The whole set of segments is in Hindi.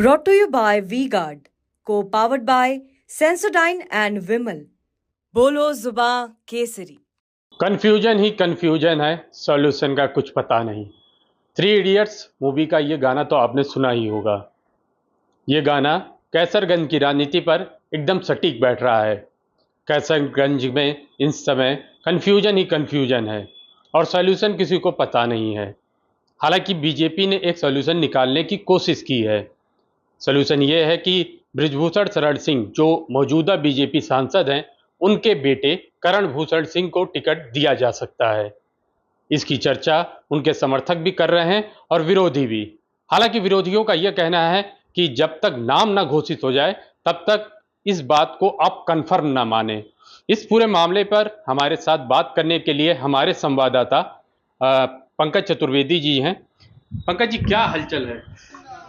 Brought to you by V-Guard, co-powered by Sensodyne and Vimal. बोलो जुबां केसरी। कन्फ्यूजन ही कन्फ्यूजन है, सॉल्यूशन का कुछ पता नहीं। थ्री इडियट्स मूवी का ये गाना तो आपने सुना ही होगा। ये गाना कैसरगंज की राजनीति पर एकदम सटीक बैठ रहा है। कैसरगंज में इस समय कन्फ्यूजन ही कन्फ्यूजन है और सॉल्यूशन किसी को पता नहीं है। हालांकि बीजेपी ने एक सॉल्यूशन निकालने की कोशिश की है। सॉल्यूशन ये है कि बृजभूषण शरण सिंह जो मौजूदा बीजेपी सांसद हैं, उनके बेटे करण भूषण सिंह को टिकट दिया जा सकता है। इसकी चर्चा उनके समर्थक भी कर रहे हैं और विरोधी भी। हालांकि विरोधियों का यह कहना है कि जब तक नाम ना घोषित हो जाए तब तक इस बात को आप कन्फर्म ना माने। इस पूरे मामले पर हमारे साथ बात करने के लिए हमारे संवाददाता पंकज चतुर्वेदी जी हैं। पंकज जी, क्या हलचल है?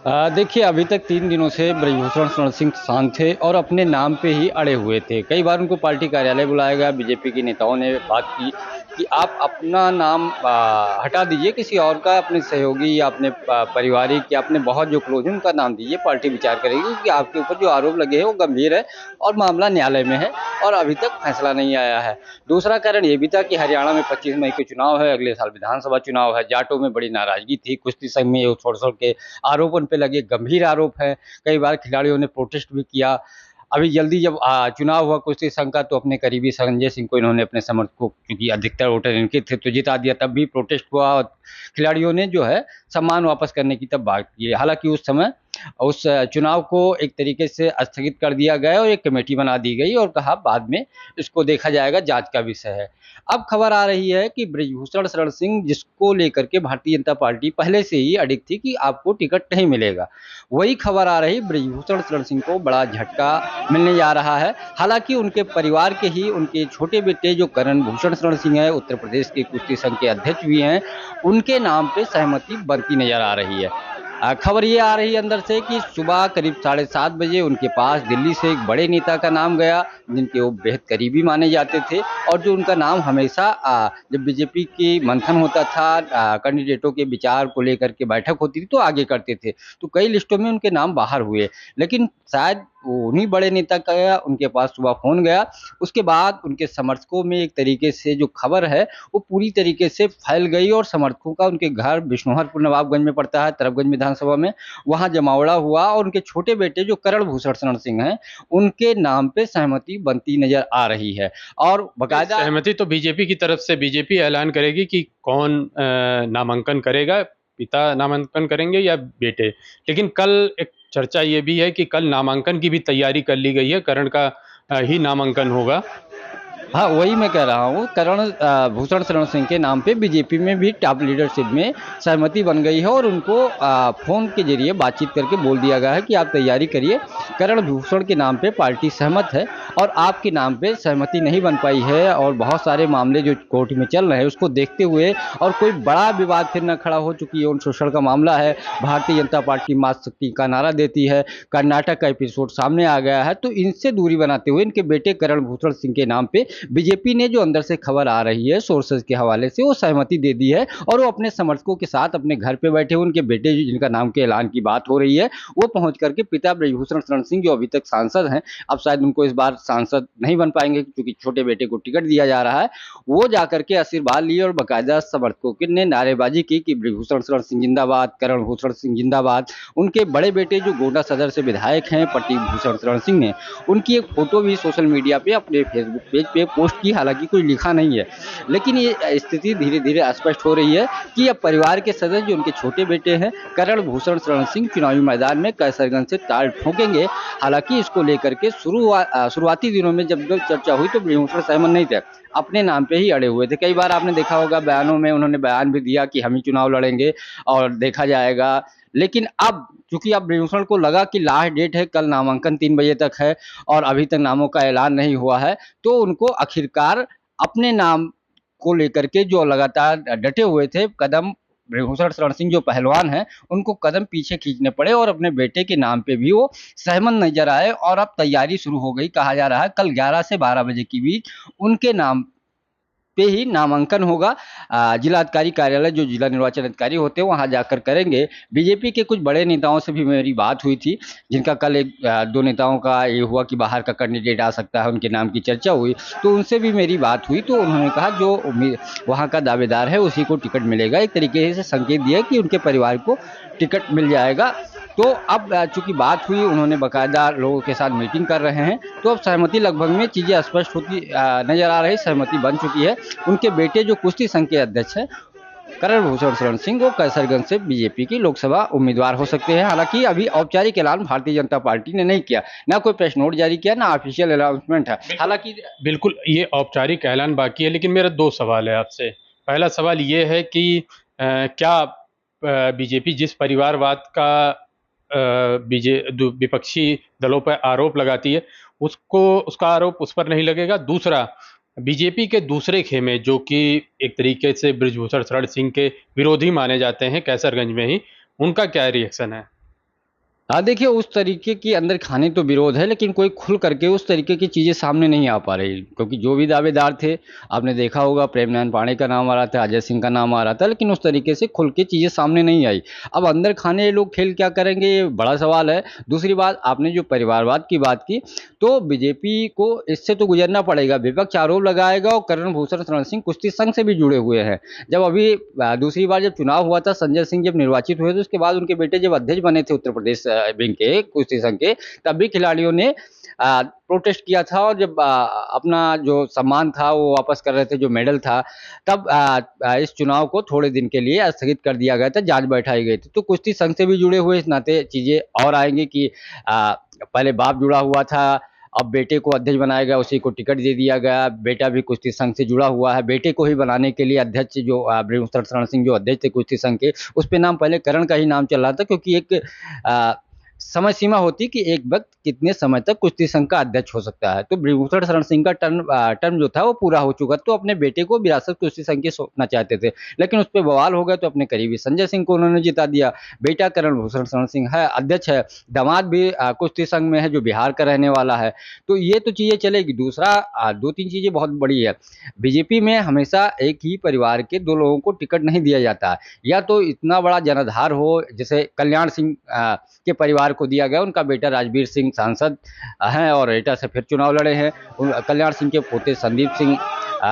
देखिए, अभी तक 3 दिनों से बृजभूषण शरण सिंह शांत थे और अपने नाम पे ही अड़े हुए थे। कई बार उनको पार्टी कार्यालय बुलाया गया, बीजेपी के नेताओं ने बात की कि आप अपना नाम हटा दीजिए, किसी और का, अपने सहयोगी या अपने पारिवारिक या अपने बहुत जो क्लोज हैं उनका नाम दीजिए, पार्टी विचार करेगी क्योंकि आपके ऊपर जो आरोप लगे हैं वो गंभीर है और मामला न्यायालय में है और अभी तक फैसला नहीं आया है। दूसरा कारण ये भी था कि हरियाणा में 25 मई को चुनाव है, अगले साल विधानसभा चुनाव है। जाटों में बड़ी नाराजगी थी, कुश्ती संघ में ये छोड़ के आरोप उन पे लगे, गंभीर आरोप है। कई बार खिलाड़ियों ने प्रोटेस्ट भी किया। अभी जल्दी जब चुनाव हुआ कुश्ती संघ का, तो अपने करीबी संजय सिंह को इन्होंने अपने समर्थकों, क्योंकि अधिकतर वोटर इनके थे, तो जिता दिया। तब भी प्रोटेस्ट हुआ और खिलाड़ियों ने जो है सम्मान वापस करने की तब बात की। हालांकि उस समय उस चुनाव को एक तरीके से स्थगित कर दिया गया और एक कमेटी बना दी गई और कहा बाद में इसको देखा जाएगा, जांच का विषय है। अब खबर आ रही है कि बृजभूषण शरण सिंह, जिसको लेकर के भारतीय जनता पार्टी पहले से ही अडिग थी कि आपको टिकट नहीं मिलेगा, वही खबर आ रही बृजभूषण शरण सिंह को बड़ा झटका मिलने जा रहा है। हालांकि उनके परिवार के ही उनके छोटे बेटे जो करण भूषण शरण सिंह है, उत्तर प्रदेश के कुश्ती संघ के अध्यक्ष भी हैं, उनके नाम पे सहमति बनती नजर आ रही है। खबर ये आ रही है अंदर से कि सुबह करीब 7:30 बजे उनके पास दिल्ली से एक बड़े नेता का नाम गया, जिनके वो बेहद करीबी माने जाते थे और जो उनका नाम हमेशा जब बीजेपी की मंथन होता था, कैंडिडेटों के विचार को लेकर के बैठक होती थी, तो आगे करते थे। तो कई लिस्टों में उनके नाम बाहर हुए, लेकिन शायद उन्हीं बड़े नेता का उनके पास सुबह फोन गया। उसके बाद उनके समर्थकों में एक तरीके से जो खबर है वो पूरी तरीके से फैल गई और समर्थकों का उनके घर बिश्नोहरपुर नवाबगंज में पड़ता है, तरफगंज विधानसभा में, वहां जमावड़ा हुआ और उनके छोटे बेटे जो करण भूषण शरण सिंह हैं, उनके नाम पे सहमति बनती नजर आ रही है। और बाकायदा सहमति तो बीजेपी की तरफ से बीजेपी ऐलान करेगी कि कौन नामांकन करेगा, पिता नामांकन करेंगे या बेटे। लेकिन कल एक चर्चा ये भी है कि कल नामांकन की भी तैयारी कर ली गई है, करण का ही नामांकन होगा। हाँ, वही मैं कह रहा हूँ, करण भूषण शरण सिंह के नाम पे बीजेपी में भी टॉप लीडरशिप में सहमति बन गई है और उनको फोन के जरिए बातचीत करके बोल दिया गया है कि आप तैयारी करिए, करण भूषण के नाम पे पार्टी सहमत है और आपके नाम पे सहमति नहीं बन पाई है। और बहुत सारे मामले जो कोर्ट में चल रहे हैं उसको देखते हुए और कोई बड़ा विवाद फिर न खड़ा हो, चुकी यौन शोषण का मामला है, भारतीय जनता पार्टी मां शक्ति का नारा देती है, कर्नाटक का एपिसोड सामने आ गया है, तो इनसे दूरी बनाते हुए इनके बेटे करण भूषण सिंह के नाम पे बीजेपी ने, जो अंदर से खबर आ रही है सोर्सेज के हवाले से, वो सहमति दे दी है और वो अपने समर्थकों के साथ अपने घर पे बैठे हुए उनके बेटे जिनका नाम के ऐलान की बात हो रही है, वो पहुंच करके पिता बृजभूषण शरण सिंह जो अभी तक सांसद हैं, अब शायद उनको इस बार सांसद नहीं बन पाएंगे क्योंकि छोटे बेटे को टिकट दिया जा रहा है, वो जाकर के आशीर्वाद लिए और बाकायदा समर्थकों के ने नारेबाजी की कि बृजभूषण शरण सिंह जिंदाबाद, करण भूषण सिंह जिंदाबाद। उनके बड़े बेटे जो गोंडा सदर से विधायक हैं प्रतीक भूषण शरण सिंह ने उनकी एक फोटो भी सोशल मीडिया पे अपने फेसबुक पेज पे पोस्ट की, हालांकि कुछ लिखा नहीं है, लेकिन ये स्थिति धीरे धीरे स्पष्ट हो रही है कि अब परिवार के सदस्य जो उनके छोटे बेटे हैं करण भूषण शरण सिंह चुनावी मैदान में कैसरगंज से ताल ठोकेंगे। हालांकि इसको लेकर के शुरुआती दिनों में जब चर्चा हुई तो बृजभूषण सहमत नहीं थे, अपने नाम पे ही अड़े हुए थे। कई बार आपने देखा होगा बयानों में उन्होंने बयान भी दिया कि हम ही चुनाव लड़ेंगे और देखा जाएगा, लेकिन अब चूंकि अब बृजभूषण को लगा कि लास्ट डेट है, कल नामांकन 3 बजे तक है और अभी तक नामों का ऐलान नहीं हुआ है, तो उनको आखिरकार अपने नाम को लेकर के जो लगातार डटे हुए थे, कदम बृजभूषण शरण सिंह जो पहलवान हैं उनको कदम पीछे खींचने पड़े और अपने बेटे के नाम पे भी वो सहमत नजर आए और अब तैयारी शुरू हो गई। कहा जा रहा है कल 11 से 12 बजे के बीच उनके नाम पे ही नामांकन होगा। जिला अधिकारी कार्यालय, जो जिला निर्वाचन अधिकारी होते हैं, वहां जाकर करेंगे। बीजेपी के कुछ बड़े नेताओं से भी मेरी बात हुई थी, जिनका कल एक दो नेताओं का ये हुआ कि बाहर का कैंडिडेट आ सकता है, उनके नाम की चर्चा हुई, तो उनसे भी मेरी बात हुई। तो उन्होंने कहा जो वहाँ का दावेदार है उसी को टिकट मिलेगा। एक तरीके से संकेत दिया कि उनके परिवार को टिकट मिल जाएगा। तो अब चूंकि बात हुई, उन्होंने बाकायदा लोगों के साथ मीटिंग कर रहे हैं, तो अब सहमति लगभग में चीज़ें स्पष्ट होती नजर आ रही, सहमति बन चुकी है। उनके बेटे जो कुश्ती संघ के अध्यक्ष हैं करण भूषण शरण सिंह, वो कैसरगंज से बीजेपी की लोकसभा उम्मीदवार हो सकते हैं। हालांकि अभी औपचारिक ऐलान भारतीय जनता पार्टी ने नहीं किया, ना कोई प्रेस नोट जारी किया, ना ऑफिशियल अनाउंसमेंट है। हालांकि बिल्कुल ये औपचारिक ऐलान बाकी है, लेकिन मेरा दो सवाल है आपसे। पहला सवाल ये है कि क्या बीजेपी जिस परिवारवाद का विपक्षी दलों पर आरोप लगाती है, उसका आरोप उस पर नहीं लगेगा? दूसरा, बीजेपी के दूसरे खेमे जो कि एक तरीके से बृजभूषण शरण सिंह के विरोधी माने जाते हैं कैसरगंज में ही, उनका क्या रिएक्शन है? हाँ, देखिए उस तरीके की अंदर खाने तो विरोध है, लेकिन कोई खुल करके उस तरीके की चीज़ें सामने नहीं आ पा रही, क्योंकि जो भी दावेदार थे, आपने देखा होगा प्रेमनयन पांडे का नाम आ रहा था, अजय सिंह का नाम आ रहा था, लेकिन उस तरीके से खुल के चीज़ें सामने नहीं आई। अब अंदर खाने ये लोग खेल क्या करेंगे, ये बड़ा सवाल है। दूसरी बात, आपने जो परिवारवाद की बात की, तो बीजेपी को इससे तो गुजरना पड़ेगा। विपक्ष आरोप लगाएगा और करण भूषण शरण सिंह कुश्ती संघ से भी जुड़े हुए हैं। जब अभी दूसरी बार जब चुनाव हुआ था, संजय सिंह जब निर्वाचित हुए थे, उसके बाद उनके बेटे जब अध्यक्ष बने थे उत्तर प्रदेश विंग के कुश्ती संघ के, तब भी खिलाड़ियों ने प्रोटेस्ट किया था, और जब अपना जो सम्मान था वो वापस कर रहे थे, जो मेडल था, तब इस चुनाव को थोड़े दिन के लिए स्थगित कर दिया गया था, जांच बैठाई गई थी। तो कुश्ती संघ से भी जुड़े हुए इस नाते चीजें और आएंगी कि पहले बाप जुड़ा हुआ था, अब बेटे को अध्यक्ष बनाया गया, उसी को टिकट दे दिया गया। बेटा भी कुश्ती संघ से जुड़ा हुआ है, बेटे को ही बनाने के लिए अध्यक्ष जो बृजभूषण शरण सिंह जो अध्यक्ष थे कुश्ती संघ के, उस पे नाम पहले करण का ही नाम चल रहा था, क्योंकि एक समय सीमा होती कि एक वक्त कितने समय तक कुश्ती संघ का अध्यक्ष हो सकता है। तो बृजभूषण शरण सिंह का टर्म जो था वो पूरा हो चुका, तो अपने बेटे को विरासत कुश्ती संघ के सौंपना चाहते थे, लेकिन उस पर बवाल हो गया, तो अपने करीबी संजय सिंह को उन्होंने जिता दिया। बेटा करण भूषण शरण सिंह है, अध्यक्ष है, दामाद भी कुश्ती संघ में है, जो बिहार का रहने वाला है। तो ये तो चीजें चलेगी। दूसरा, दो तीन चीजें बहुत बड़ी है। बीजेपी में हमेशा एक ही परिवार के दो लोगों को टिकट नहीं दिया जाता, या तो इतना बड़ा जनाधार हो, जैसे कल्याण सिंह के परिवार को दिया गया, उनका बेटा राजवीर सिंह सांसद हैं और एटा से फिर चुनाव लड़े हैं। कल्याण सिंह के पोते संदीप सिंह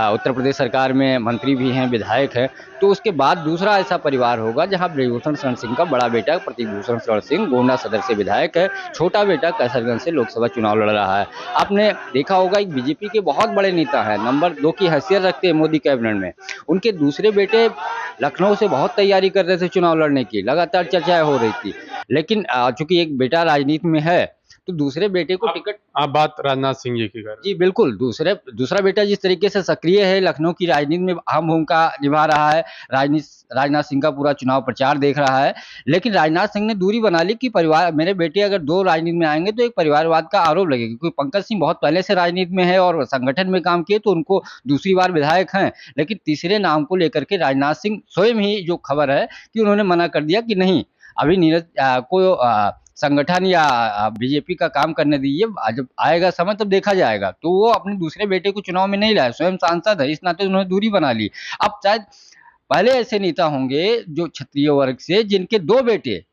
उत्तर प्रदेश सरकार में मंत्री भी हैं, विधायक हैं। तो उसके बाद दूसरा ऐसा परिवार होगा जहां बृजभूषण शरण सिंह का बड़ा बेटा प्रतिभूषण शरण सिंह गोंडा सदर से विधायक है, छोटा बेटा कैसरगंज से लोकसभा चुनाव लड़ रहा है। आपने देखा होगा एक बीजेपी के बहुत बड़े नेता हैं, नंबर 2 की हैसियत रखते हैं मोदी कैबिनेट में, उनके दूसरे बेटे लखनऊ से बहुत तैयारी कर रहे थे चुनाव लड़ने की, लगातार चर्चाएं हो रही थी, लेकिन चूंकि एक बेटा राजनीति में है, तो दूसरे बेटे को टिकट। आप बात राजनाथ सिंह जी की कर रहे हैं? जी बिल्कुल, दूसरा बेटा जिस तरीके से सक्रिय है, लखनऊ की राजनीति में अहम भूमिका निभा रहा है, राजनाथ सिंह का पूरा चुनाव प्रचार देख रहा है, लेकिन राजनाथ सिंह ने दूरी बना ली कि परिवार, मेरे बेटे अगर दो राजनीति में आएंगे तो एक परिवारवाद का आरोप लगेगा, क्योंकि पंकज सिंह बहुत पहले से राजनीति में है और संगठन में काम किए, तो उनको दूसरी बार विधायक हैं। लेकिन तीसरे नाम को लेकर के राजनाथ सिंह स्वयं ही, जो खबर है कि उन्होंने मना कर दिया कि नहीं, अभी नीरज को संगठन या बीजेपी का काम करने दीजिए, जब आएगा समय तब देखा जाएगा। तो वो अपने दूसरे बेटे को चुनाव में नहीं लाए, स्वयं सांसद है, इस नाते उन्होंने दूरी बना ली। अब शायद पहले ऐसे नेता होंगे जो क्षत्रिय वर्ग से, जिनके दो बेटे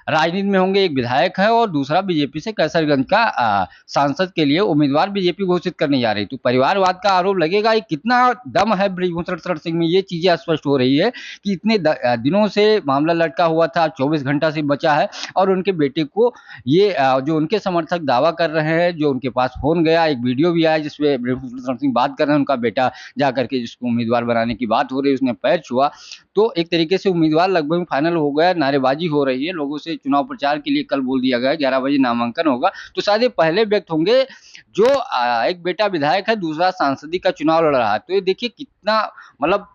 राजनीति में होंगे, एक विधायक है और दूसरा बीजेपी से कैसरगंज का सांसद के लिए उम्मीदवार बीजेपी घोषित करने जा रही। तो परिवारवाद का आरोप लगेगा। ये कितना दम है बृजभूषण शरण सिंह में, ये चीजें स्पष्ट हो रही है कि इतने दिनों से मामला लटका हुआ था, 24 घंटा से बचा है, और उनके बेटे को ये जो उनके समर्थक दावा कर रहे हैं, जो उनके पास फोन गया, एक वीडियो भी आया जिसमें बृजभूषण शरण सिंह बात कर रहे हैं, उनका बेटा जाकर के जिसको उम्मीदवार बनाने की बात हो रही है उसने पैर छुआ, तो एक तरीके से उम्मीदवार लगभग फाइनल हो गया। नारेबाजी हो रही है लोगों से, चुनाव प्रचार के लिए कल बोल दिया गया 11 बजे नामांकन होगा। तो शायद ये पहले व्यक्ति होंगे जो एक बेटा विधायक है, दूसरा सांसदी का चुनाव लड़ रहा है। तो ये देखिए कितना, मतलब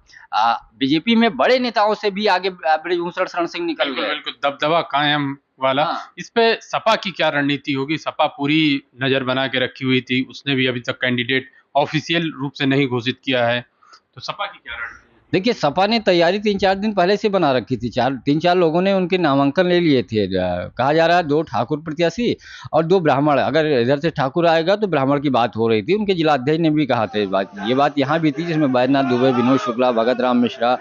बीजेपी में बड़े नेताओं से भी आगे बृजभूषण शरण सिंह निकल गए। बिल्कुल दबदबा कायम वाला। इस पे सपा की क्या रणनीति होगी? सपा पूरी नजर बना के रखी हुई थी, उसने भी अभी तक कैंडिडेट ऑफिशियल रूप से नहीं घोषित किया है, तो सपा की क्या रणनीति? देखिए, सपा ने तैयारी 3-4 दिन पहले से बना रखी थी। 3-4 लोगों ने उनके नामांकन ले लिए थे। कहा जा रहा है 2 ठाकुर प्रत्याशी और 2 ब्राह्मण। अगर इधर से ठाकुर आएगा तो ब्राह्मण की बात हो रही थी। उनके जिलाध्यक्ष ने भी कहा था ये बात यहाँ भी थी, जिसमें बैद्यनाथ दुबे, विनोद शुक्ला, भगत राम मिश्रा,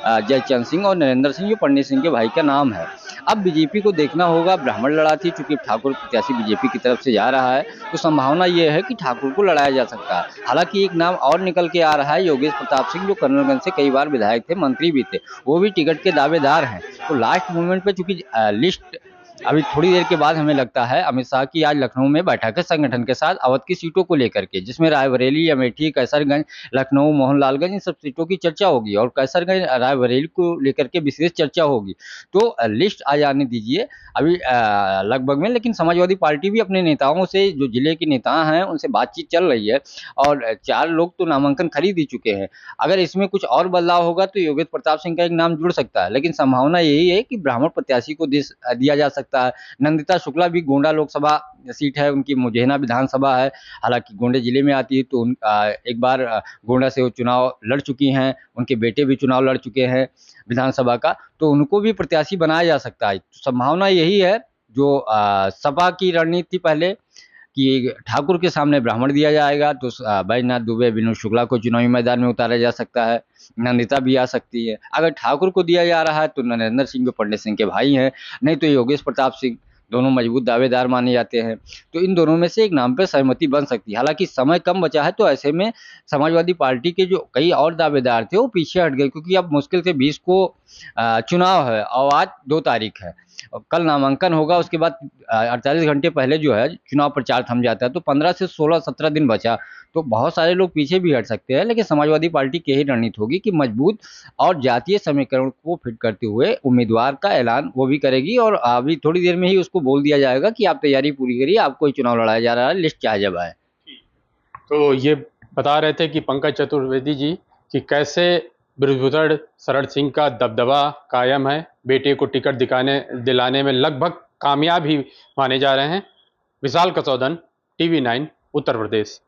जयचंद सिंह और नरेंद्र सिंह, जो पंडित सिंह के भाई का नाम है। अब बीजेपी को देखना होगा, ब्राह्मण लड़ा थी, चूंकि ठाकुर प्रत्याशी बीजेपी की तरफ से जा रहा है, तो संभावना ये है कि ठाकुर को लड़ाया जा सकता है। हालांकि एक नाम और निकल के आ रहा है, योगेश प्रताप सिंह, जो कर्नलगंज से कई बार विधायक थे, मंत्री भी थे, वो भी टिकट के दावेदार हैं। तो लास्ट मोमेंट पे चूंकि लिस्ट अभी थोड़ी देर के बाद हमें लगता है अमित शाह की आज लखनऊ में बैठक है संगठन के साथ अवध की सीटों को लेकर के, जिसमें रायबरेली, अमेठी, कैसरगंज, लखनऊ, मोहनलालगंज, इन सब सीटों की चर्चा होगी और कैसरगंज, रायबरेली को लेकर के विशेष चर्चा होगी। तो लिस्ट आ जाने दीजिए अभी लगभग में, लेकिन समाजवादी पार्टी भी अपने नेताओं से, जो जिले के नेता हैं, उनसे बातचीत चल रही है और 4 लोग तो नामांकन खरीद ही चुके हैं। अगर इसमें कुछ और बदलाव होगा तो योगेश प्रताप सिंह का एक नाम जुड़ सकता है, लेकिन संभावना यही है कि ब्राह्मण प्रत्याशी को दिया जा सकता है। नंदिता शुक्ला भी गोंडा लोकसभा सीट है उनकी, मुजैना विधानसभा है, हालांकि गोंडा जिले में आती है, तो एक बार गोंडा से वो चुनाव लड़ चुकी हैं, उनके बेटे भी चुनाव लड़ चुके हैं विधानसभा का, तो उनको भी प्रत्याशी बनाया जा सकता है। तो संभावना यही है, जो सपा की रणनीति थी पहले कि ठाकुर के सामने ब्राह्मण दिया जाएगा, तो बैजनाथ दुबे, विनोद शुक्ला को चुनावी मैदान में उतारा जा सकता है, नंदिता भी आ सकती है। अगर ठाकुर को दिया जा रहा है तो नरेंद्र सिंह, जो पंडित सिंह के भाई हैं, नहीं तो योगेश प्रताप सिंह, दोनों मजबूत दावेदार माने जाते हैं। तो इन दोनों में से एक नाम पर सहमति बन सकती है। हालांकि समय कम बचा है, तो ऐसे में समाजवादी पार्टी के जो कई और दावेदार थे वो पीछे हट गए, क्योंकि अब मुश्किल से 20 को चुनाव है और आज 2 तारीख है और कल नामांकन होगा। उसके बाद 48 घंटे पहले जो है चुनाव प्रचार थम जाता है, तो 15 से 16-17 दिन बचा, तो बहुत सारे लोग पीछे भी हट सकते हैं। लेकिन समाजवादी पार्टी की यही रणनीति होगी कि मजबूत और जातीय समीकरण को फिट करते हुए उम्मीदवार का ऐलान वो भी करेगी और अभी थोड़ी देर में ही उसको बोल दिया जाएगा कि आप तैयारी पूरी करिए, आपको ही चुनाव लड़ाया जा रहा है, लिस्ट चाहे जब आए। तो ये बता रहे थे कि पंकज चतुर्वेदी जी कि कैसे बृहस्पति शरण सिंह का दबदबा कायम है, बेटे को टिकट दिलाने में लगभग कामयाब ही माने जा रहे हैं। विशाल कसौदन, TV9, उत्तर प्रदेश।